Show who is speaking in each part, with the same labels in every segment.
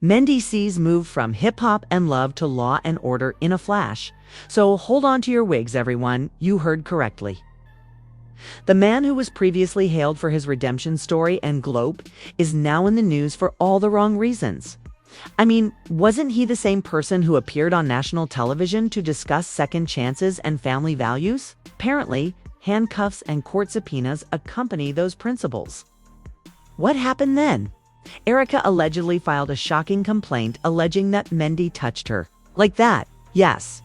Speaker 1: Mendeecees moved from hip-hop and love to law and order in a flash. So hold on to your wigs, everyone. You heard correctly. The man who was previously hailed for his redemption story and globe is now in the news for all the wrong reasons. I mean, wasn't he the same person who appeared on national television to discuss second chances and family values? Apparently, handcuffs and court subpoenas accompany those principles. What happened then? Erica allegedly filed a shocking complaint alleging that Mendy touched her. Like that, yes.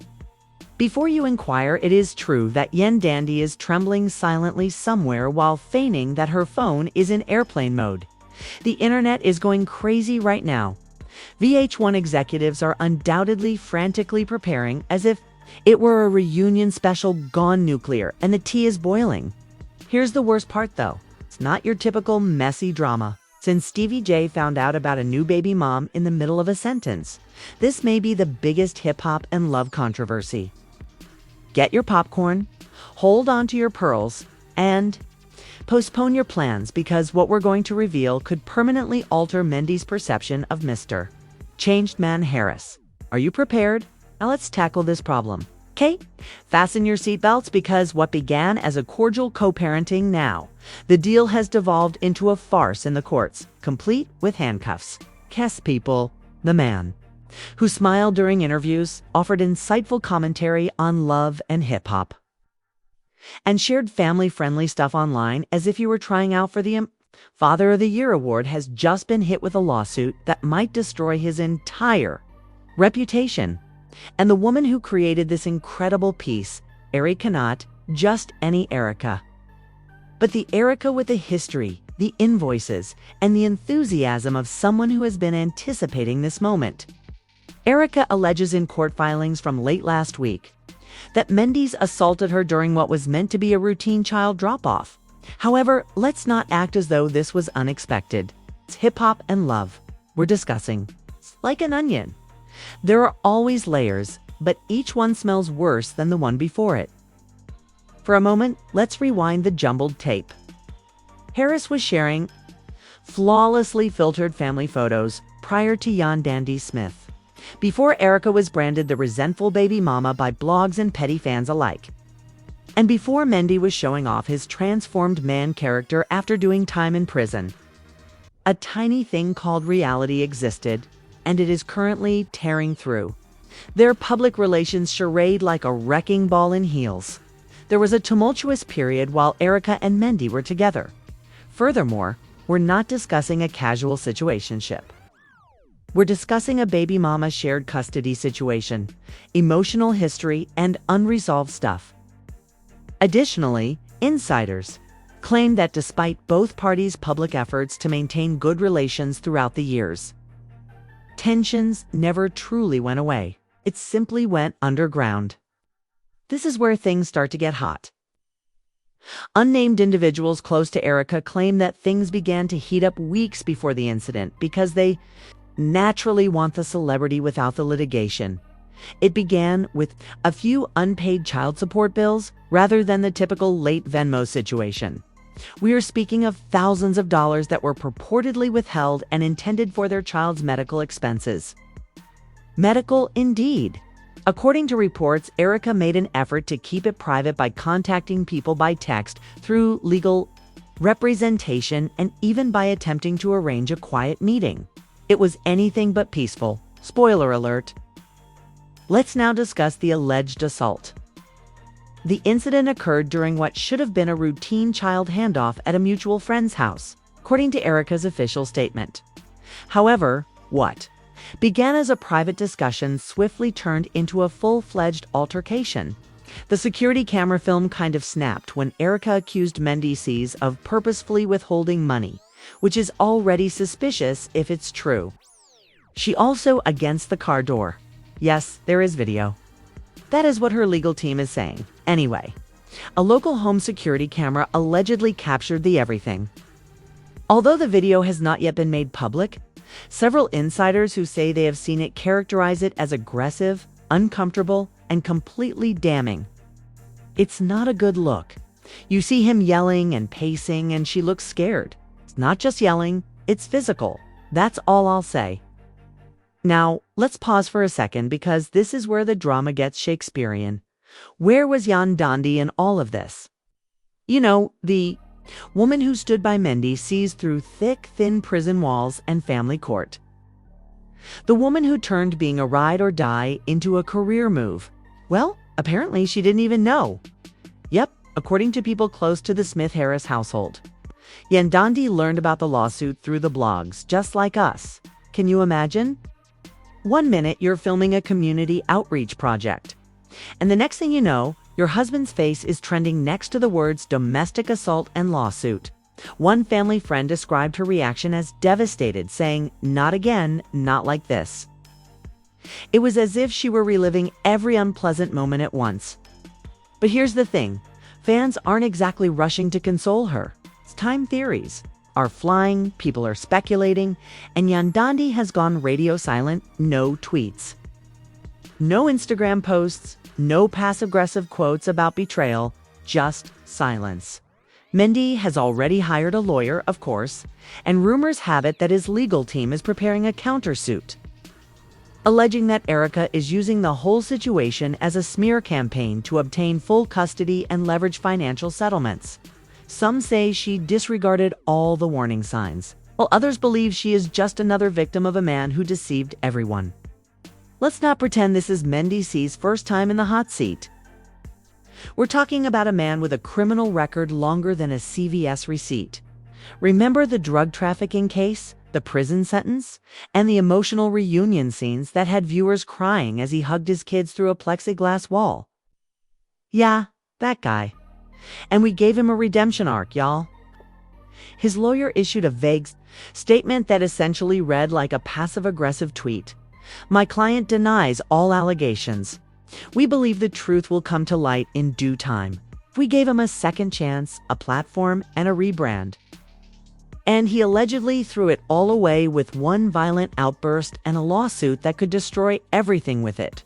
Speaker 1: Before you inquire, it is true that Yen Dandy is trembling silently somewhere while feigning that her phone is in airplane mode. The internet is going crazy right now. VH1 executives are undoubtedly frantically preparing as if it were a reunion special gone nuclear and the tea is boiling. Here's the worst part though. It's not your typical messy drama. Since Stevie J found out about a new baby mom in the middle of a sentence, this may be the biggest hip-hop and love controversy. Get your popcorn, hold on to your pearls, and postpone your plans because what we're going to reveal could permanently alter Mendy's perception of Mr. Changed Man Harris. Are you prepared? Now let's tackle this problem. Okay? Fasten your seatbelts because what began as a cordial co-parenting now, the deal has devolved into a farce in the courts, complete with handcuffs. Yes, people, the man who smiled during interviews, offered insightful commentary on love and hip-hop, and shared family-friendly stuff online as if you were trying out for the Father of the Year award has just been hit with a lawsuit that might destroy his entire reputation. And the woman who created this incredible piece, Erica, not just any Erica, but the Erica with the history, the invoices, and the enthusiasm of someone who has been anticipating this moment. Erica alleges in court filings from late last week that Mendeecees assaulted her during what was meant to be a routine child drop-off. However, let's not act as though this was unexpected. It's hip-hop and love we're discussing. It's like an onion. There are always layers, but each one smells worse than the one before it. For a moment, let's rewind the jumbled tape. Harris was sharing flawlessly filtered family photos prior to Yen Dandy Smith, before Erica was branded the resentful baby mama by blogs and petty fans alike, and before Mendy was showing off his transformed man character after doing time in prison. A tiny thing called reality existed, and it is currently tearing through their public relations charade like a wrecking ball in heels. There was a tumultuous period while Erica and Mendy were together. Furthermore, we're not discussing a casual situationship. We're discussing a baby mama shared custody situation, emotional history, and unresolved stuff. Additionally, insiders claim that despite both parties' public efforts to maintain good relations throughout the years, tensions never truly went away. It simply went underground. This is where things start to get hot. Unnamed individuals close to Erica claim that things began to heat up weeks before the incident because they naturally want the celebrity without the litigation. It began with a few unpaid child support bills rather than the typical late Venmo situation. We are speaking of thousands of dollars that were purportedly withheld and intended for their child's medical expenses. Medical indeed. According to reports, Erica made an effort to keep it private by contacting people by text, through legal representation, and even by attempting to arrange a quiet meeting. It was anything but peaceful. Spoiler alert. Let's now discuss the alleged assault. The incident occurred during what should have been a routine child handoff at a mutual friend's house, according to Erica's official statement. However, what began as a private discussion swiftly turned into a full-fledged altercation. The security camera film kind of snapped when Erica accused Mendeecees of purposefully withholding money, which is already suspicious if it's true. She also against the car door. Yes, there is video. That is what her legal team is saying. Anyway, a local home security camera allegedly captured the everything. Although the video has not yet been made public, several insiders who say they have seen it characterize it as aggressive, uncomfortable, and completely damning. It's not a good look. You see him yelling and pacing, and she looks scared. It's not just yelling, it's physical. That's all I'll say. Now, let's pause for a second because this is where the drama gets Shakespearean. Where was Jan Dandi in all of this? You know, the woman who stood by Mendeecees through thick, thin prison walls and family court. The woman who turned being a ride or die into a career move. Well, apparently she didn't even know. Yep, according to people close to the Smith-Harris household. Yandandi learned about the lawsuit through the blogs, just like us. Can you imagine? One minute you're filming a community outreach project, and the next thing you know, your husband's face is trending next to the words domestic assault and lawsuit. One family friend described her reaction as devastated, saying, "Not again, not like this." It was as if she were reliving every unpleasant moment at once. But here's the thing, fans aren't exactly rushing to console her. Time theories are flying, people are speculating, and Yandandi has gone radio silent, no tweets. No Instagram posts, no passive-aggressive quotes about betrayal, just silence. Mendy has already hired a lawyer, of course, and rumors have it that his legal team is preparing a countersuit, alleging that Erica is using the whole situation as a smear campaign to obtain full custody and leverage financial settlements. Some say she disregarded all the warning signs, while others believe she is just another victim of a man who deceived everyone. Let's not pretend this is Mendeecees' first time in the hot seat. We're talking about a man with a criminal record longer than a CVS receipt. Remember the drug trafficking case, the prison sentence, and the emotional reunion scenes that had viewers crying as he hugged his kids through a plexiglass wall? Yeah, that guy. And we gave him a redemption arc, y'all. His lawyer issued a vague statement that essentially read like a passive-aggressive tweet. "My client denies all allegations. We believe the truth will come to light in due time. We gave him a second chance, a platform, and a rebrand." And he allegedly threw it all away with one violent outburst and a lawsuit that could destroy everything with it.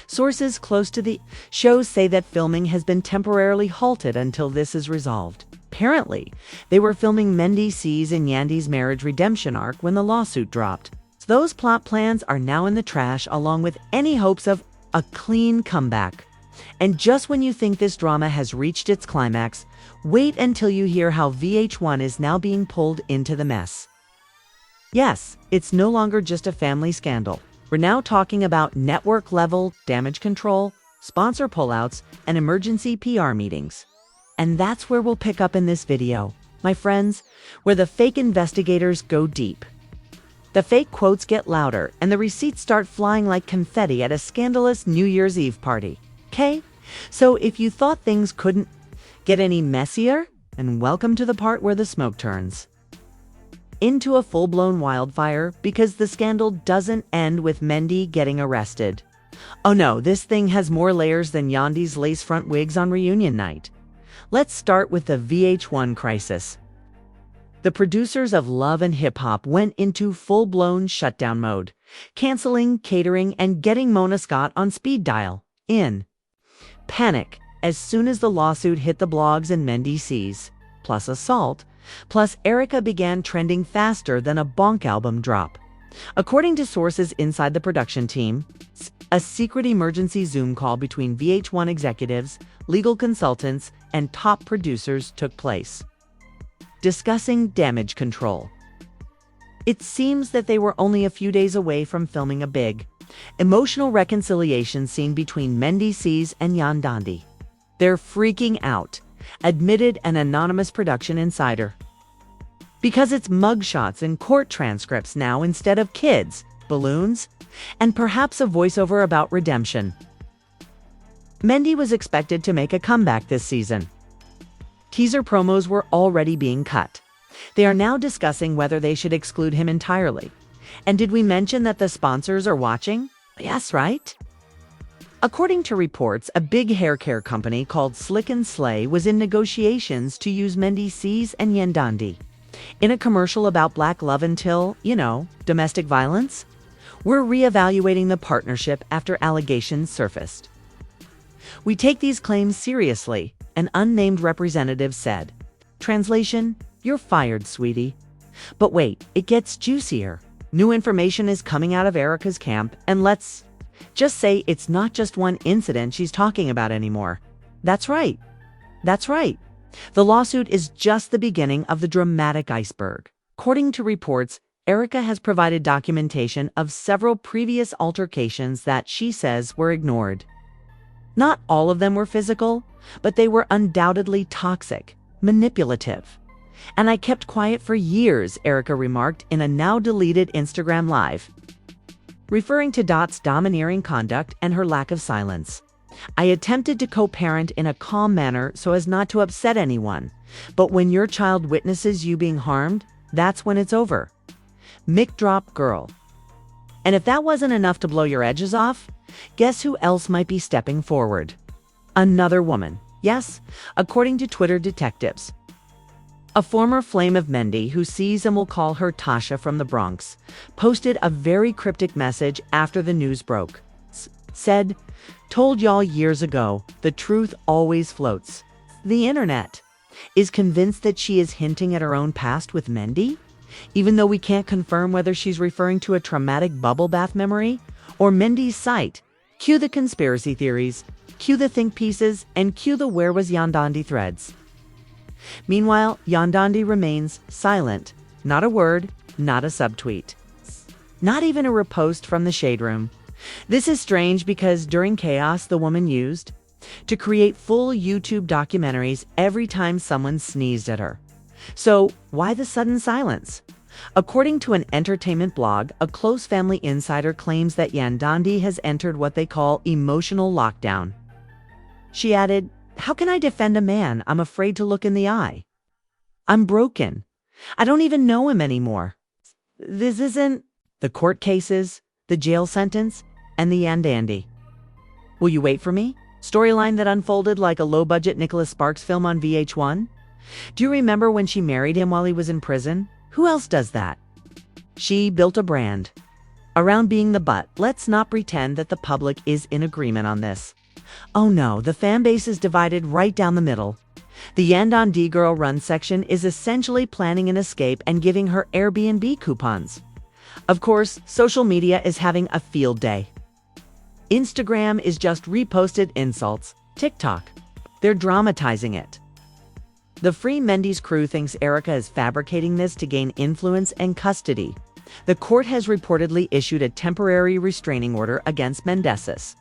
Speaker 1: Sources close to the show say that filming has been temporarily halted until this is resolved. Apparently, they were filming Mendeecees and Yandy's marriage redemption arc when the lawsuit dropped. So those plot plans are now in the trash, along with any hopes of a clean comeback. And just when you think this drama has reached its climax, wait until you hear how VH1 is now being pulled into the mess. Yes, it's no longer just a family scandal. We're now talking about network-level damage control, sponsor pullouts, and emergency PR meetings. And that's where we'll pick up in this video, my friends, where the fake investigators go deep. The fake quotes get louder, and the receipts start flying like confetti at a scandalous New Year's Eve party. Okay? So if you thought things couldn't get any messier, then welcome to the part where the smoke turns into a full-blown wildfire, because the scandal doesn't end with Mendy getting arrested. Oh no, this thing has more layers than Yandy's lace front wigs on reunion night. Let's start with the VH1 crisis. The producers of Love and Hip Hop went into full-blown shutdown mode, canceling, catering, and getting Mona Scott on speed dial, in panic, as soon as the lawsuit hit the blogs and Mendeecees, plus assault, plus Erica began trending faster than a Bonk album drop. According to sources inside the production team, a secret emergency Zoom call between VH1 executives, legal consultants, and top producers took place, discussing damage control. It seems that they were only a few days away from filming a big, emotional reconciliation scene between Mendeecees and Yandandi. They're freaking out, admitted an anonymous production insider. Because it's mugshots and court transcripts now instead of kids, balloons, and perhaps a voiceover about redemption. Mendy was expected to make a comeback this season. Teaser promos were already being cut. They are now discussing whether they should exclude him entirely. And did we mention that the sponsors are watching? Yes, right? According to reports, a big hair care company called Slick and Slay was in negotiations to use Mendeecees and Yandandi in a commercial about black love until, domestic violence. We're reevaluating the partnership after allegations surfaced. "We take these claims seriously," an unnamed representative said. Translation: "You're fired, sweetie." But wait, it gets juicier. New information is coming out of Erica's camp, and let's just say it's not just one incident she's talking about anymore. That's right. That's right. The lawsuit is just the beginning of the dramatic iceberg. According to reports, Erica has provided documentation of several previous altercations that she says were ignored. Not all of them were physical, but they were undoubtedly toxic, manipulative. And I kept quiet for years, Erica remarked in a now-deleted Instagram Live, referring to Dot's domineering conduct and her lack of silence. I attempted to co-parent in a calm manner so as not to upset anyone, but when your child witnesses you being harmed, that's when it's over. Mic drop girl. And if that wasn't enough to blow your edges off, guess who else might be stepping forward? Another woman. Yes, according to Twitter detectives. A former flame of Mendy, who sees and will call her Tasha from the Bronx, posted a very cryptic message after the news broke. Said, "Told y'all years ago, the truth always floats." The internet is convinced that she is hinting at her own past with Mendy, even though we can't confirm whether she's referring to a traumatic bubble bath memory or Mendy's site. Cue the conspiracy theories, cue the think pieces, and cue the where was Yandandi threads. Meanwhile, Yandandi remains silent. Not a word, not a subtweet. Not even a repost from the shade room. This is strange because during chaos the woman used to create full YouTube documentaries every time someone sneezed at her. So why the sudden silence? According to an entertainment blog, a close family insider claims that Yandandi has entered what they call emotional lockdown. She added, "How can I defend a man I'm afraid to look in the eye? I'm broken. I don't even know him anymore. This isn't the court cases, the jail sentence, and the Yandandi. Will you wait for me?" Storyline that unfolded like a low-budget Nicholas Sparks film on VH1. Do you remember when she married him while he was in prison? Who else does that? She built a brand around being the butt. Let's not pretend that the public is in agreement on this. Oh no, the fan base is divided right down the middle. The Yandandi Girl Run section is essentially planning an escape and giving her Airbnb coupons. Of course, social media is having a field day. Instagram is just reposted insults. TikTok, they're dramatizing it. The Free Mendeecees crew thinks Erica is fabricating this to gain influence and custody. The court has reportedly issued a temporary restraining order against Mendeecees,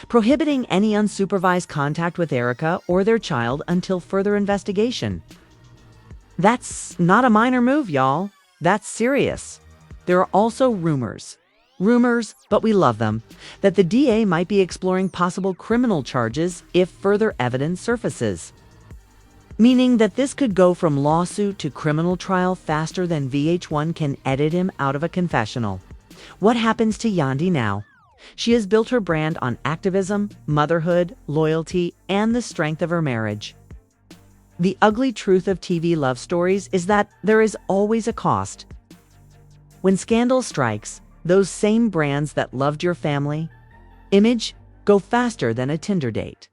Speaker 1: prohibiting any unsupervised contact with Erica or their child until further investigation. That's not a minor move, y'all. That's serious. There are also rumors, but we love them, that the DA might be exploring possible criminal charges if further evidence surfaces. Meaning that this could go from lawsuit to criminal trial faster than VH1 can edit him out of a confessional. What happens to Yandi now? She has built her brand on activism, motherhood, loyalty, and the strength of her marriage. The ugly truth of TV love stories is that there is always a cost. When scandal strikes, those same brands that loved your family image go faster than a Tinder date.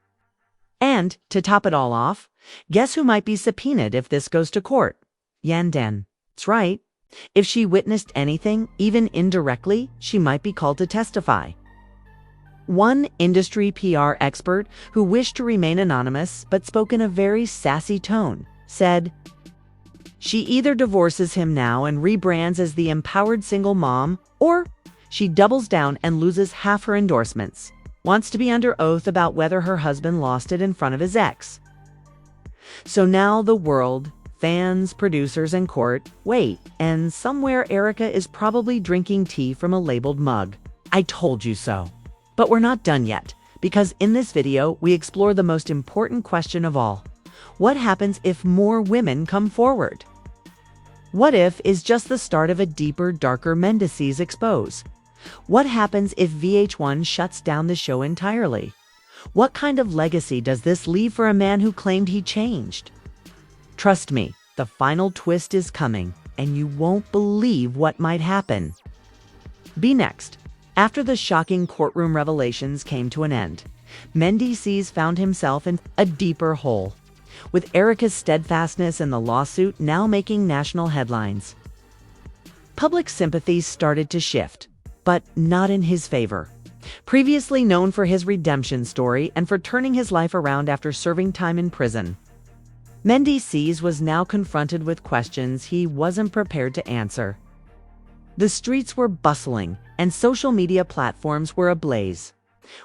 Speaker 1: And, to top it all off, guess who might be subpoenaed if this goes to court? Yanden. That's right. If she witnessed anything, even indirectly, she might be called to testify. One industry PR expert who wished to remain anonymous but spoke in a very sassy tone said, "She either divorces him now and rebrands as the empowered single mom, or she doubles down and loses half her endorsements. Wants to be under oath about whether her husband lost it in front of his ex." So now the world, fans, producers, and court wait, and somewhere Erica is probably drinking tea from a labeled mug. I told you so. But we're not done yet, because in this video, we explore the most important question of all. What happens if more women come forward? What if is just the start of a deeper, darker Mendeecees expose? What happens if VH1 shuts down the show entirely? What kind of legacy does this leave for a man who claimed he changed? Trust me, the final twist is coming, and you won't believe what might happen. Be next. After the shocking courtroom revelations came to an end, Mendeecees found himself in a deeper hole, with Erica's steadfastness in the lawsuit now making national headlines. Public sympathies started to shift, but not in his favor. Previously known for his redemption story and for turning his life around after serving time in prison, Mendeecees was now confronted with questions he wasn't prepared to answer. The streets were bustling, and social media platforms were ablaze,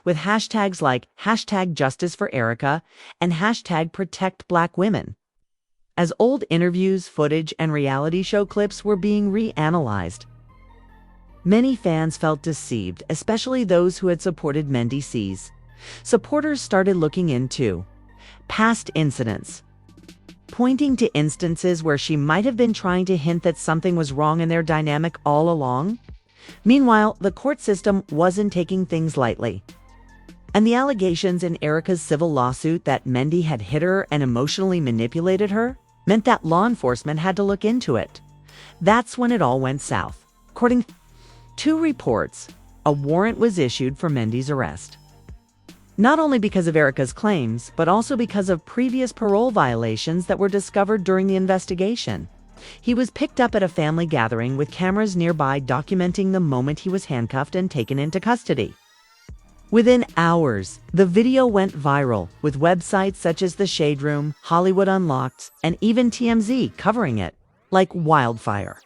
Speaker 1: with hashtags like #JusticeForErica and #ProtectBlackWomen. As old interviews, footage, and reality show clips were being reanalyzed, many fans felt deceived, especially those who had supported Mendeecees. Supporters started looking into past incidents, pointing to instances where she might have been trying to hint that something was wrong in their dynamic all along. Meanwhile, the court system wasn't taking things lightly, and the allegations in Erica's civil lawsuit that Mendy had hit her and emotionally manipulated her meant that law enforcement had to look into it. That's when it all went south. According to reports, a warrant was issued for Mendy's arrest, not only because of Erica's claims, but also because of previous parole violations that were discovered during the investigation. He was picked up at a family gathering with cameras nearby documenting the moment he was handcuffed and taken into custody. Within hours, the video went viral, with websites such as The Shade Room, Hollywood Unlocked, and even TMZ covering it like wildfire.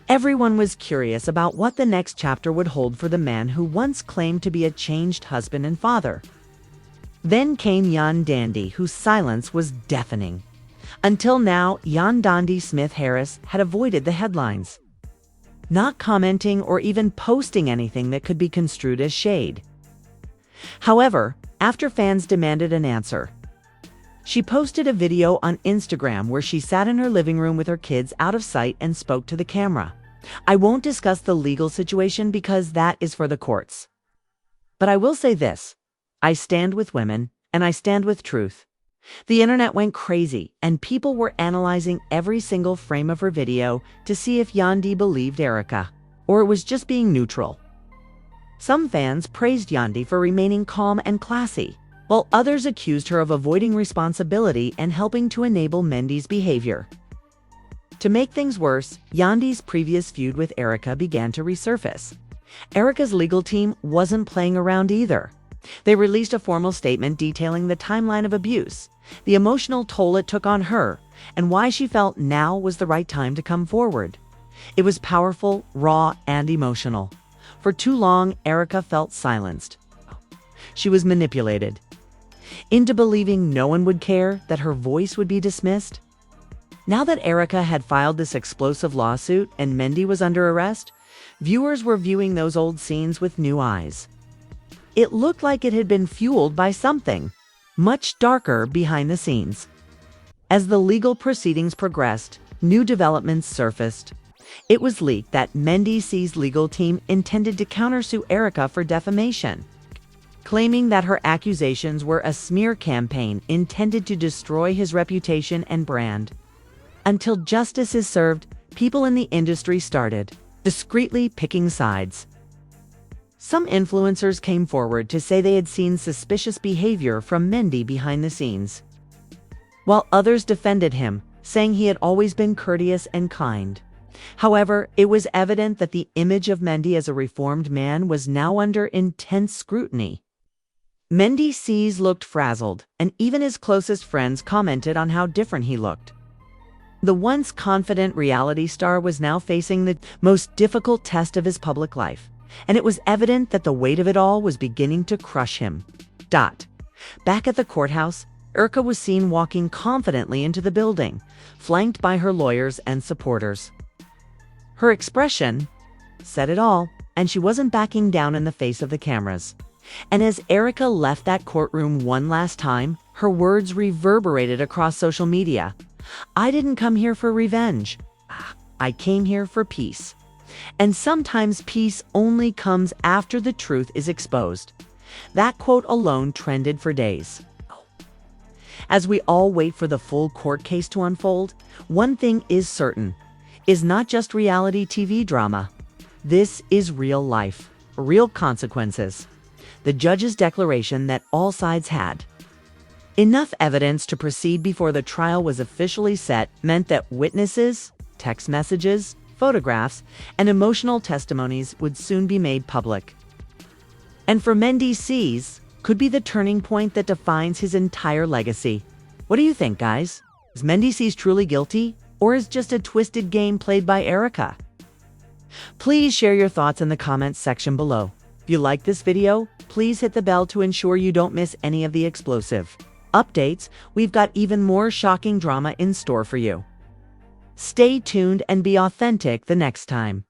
Speaker 1: Everyone was curious about what the next chapter would hold for the man who once claimed to be a changed husband and father. Then came Jan Dandy, whose silence was deafening. Until now, Jan Dandy Smith Harris had avoided the headlines, not commenting or even posting anything that could be construed as shade. However, after fans demanded an answer, she posted a video on Instagram where she sat in her living room with her kids out of sight and spoke to the camera. I won't discuss the legal situation because that is for the courts. But I will say this: I stand with women, and I stand with truth. The internet went crazy, and people were analyzing every single frame of her video to see if Yandi believed Erica, or it was just being neutral. Some fans praised Yandi for remaining calm and classy, while others accused her of avoiding responsibility and helping to enable Mendy's behavior. To make things worse, Yandi's previous feud with Erica began to resurface. Erica's legal team wasn't playing around either. They released a formal statement detailing the timeline of abuse, the emotional toll it took on her, and why she felt now was the right time to come forward. It was powerful, raw, and emotional. For too long, Erica felt silenced. She was manipulated into believing no one would care, that her voice would be dismissed. Now that Erica had filed this explosive lawsuit and Mendy was under arrest, viewers were viewing those old scenes with new eyes. It looked like it had been fueled by something much darker behind the scenes. As the legal proceedings progressed, new developments surfaced. It was leaked that Mendeecees' legal team intended to countersue Erica for defamation, claiming that her accusations were a smear campaign intended to destroy his reputation and brand. Until justice is served, people in the industry started discreetly picking sides. Some influencers came forward to say they had seen suspicious behavior from Mendy behind the scenes, while others defended him, saying he had always been courteous and kind. However, it was evident that the image of Mendy as a reformed man was now under intense scrutiny. Mendeecees looked frazzled, and even his closest friends commented on how different he looked. The once confident reality star was now facing the most difficult test of his public life, and it was evident that the weight of it all was beginning to crush him. Back at the courthouse, Erica was seen walking confidently into the building, flanked by her lawyers and supporters. Her expression said it all, and she wasn't backing down in the face of the cameras. And as Erica left that courtroom one last time, her words reverberated across social media. "I didn't come here for revenge. I came here for peace." And sometimes peace only comes after the truth is exposed. That quote alone trended for days. As we all wait for the full court case to unfold, one thing is certain: is not just reality TV drama. This is real life, real consequences. The judge's declaration that all sides had enough evidence to proceed before the trial was officially set meant that witnesses, text messages, photographs, and emotional testimonies would soon be made public. And for Mendeecees, could be the turning point that defines his entire legacy. What do you think, guys? Is Mendeecees truly guilty, or is just a twisted game played by Erica? Please share your thoughts in the comments section below. If you like this video, please hit the bell to ensure you don't miss any of the explosive updates. We've got even more shocking drama in store for you. Stay tuned and be authentic the next time.